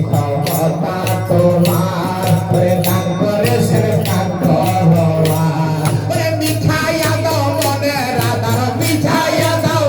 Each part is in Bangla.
ক্ষমতা তোমার দান করেছে মিঠাইয়া দাও মনের আধার মিঠাইয়া দাও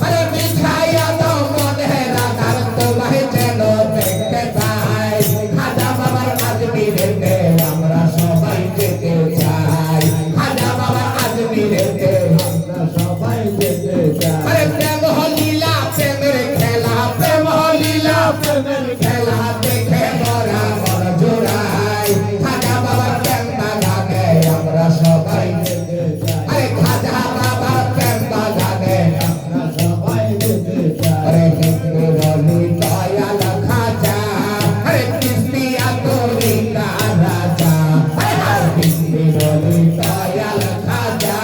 আরে মিঠাইয়া দাও মনের আধার তোমায় যেন দেখতে পাই খাজা বাবার আজমিরেতে আমরা সবাই যেতে চাই খাজা বাবার আজমিরেতে আমরা সবাই যেতে চাই আরে প্রেম হলিলা প্রেমের খেলা প্রেম হলিলা প্রেমের খেলা দেখে মোরা মন জোড়াই খাজা বাবার প্রেম বাগানে আমরা সবাই যেতে চাই আরে খাজা বাবার প্রেম বাগানে আমরা সবাই যেতে চাই আরে হিন্দু বলি দয়াল খাজা আরে কৃষ্ণিয়া তরিকা রাজা আরে হিন্দু বলি দয়াল খাজা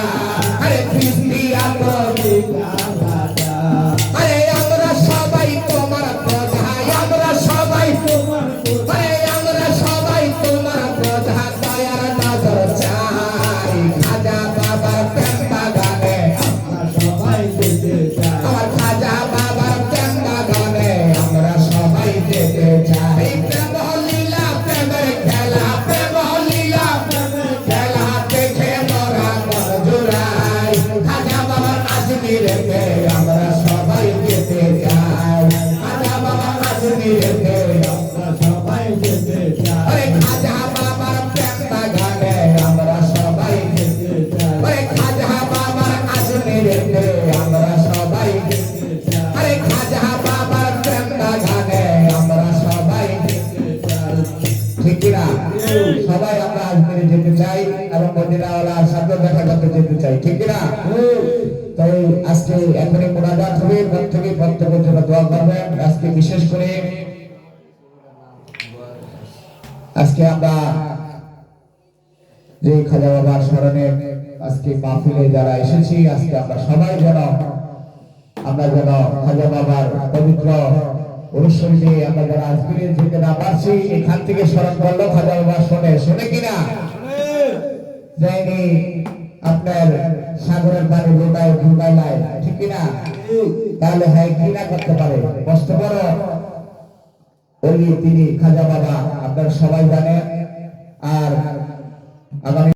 আরে কৃষ্ণিয়া তরিকা রাজা আরে আমরা সবাই তোমার প্রজা আমরা সবাই তোমার আরে আমরা সবাই তোমার প্রজা দয়ার নজর চাই খাজা বাবার প্রেম বাগানে আমরা সবাই যেতে চাই আমার খাজা বাবার প্রেম বাগানে আমরা সবাই যেতে চাই প্রেম লীলা প্রেমের খেলা প্রেম লীলা প্রেমের খেলা দেখে মোরা মন জোড়াই খাজা বাবার আজমিরেতে আমরা সবাই যেতে চাই খাজা বাবার আজমিরেতে আমরা সবাই যেতে চাই আরে খাজা বাবার প্রেম বাগানে আমরা সবাই যেতে চাই আরে খাজা বাবার আজমিরেতে আমরা সবাই যেতে চাই আরে খাজা বাবার প্রেম বাগানে আমরা সবাই যেতে চাই ঠিক না সবাই আমরা আজমিরে যেতে চাই এবং মদিনাওয়ালার সাথে দেখা করতে যেতে চাই ঠিক না তাই আজকে এখনই মোনাজাত হবে প্রত্যেকে প্রত্যেকের জন্য দোয়া করবেন আজকে বিশেষ করে আজকে আমরা যে খাজা বাবার স্মরণে আজকে মাহফিলে যারা এসেছি আজকে আমরা সবাই যেন খাজা বাবার পবিত্র অনুসরণে আমরা যারা আজমিরে যেতে না পারছি এখান থেকে স্মরণ করলো খাজা বাবা শোনে কিনা যায়নি আপনার সাগরের পানি ডুবাইলায় ঠিক কিনা তাহলে হ্যাঁ কিনা করতে পারে কষ্ট করো তিনি খাজা বাবা আপনারা সবাই জানেন আর আগামী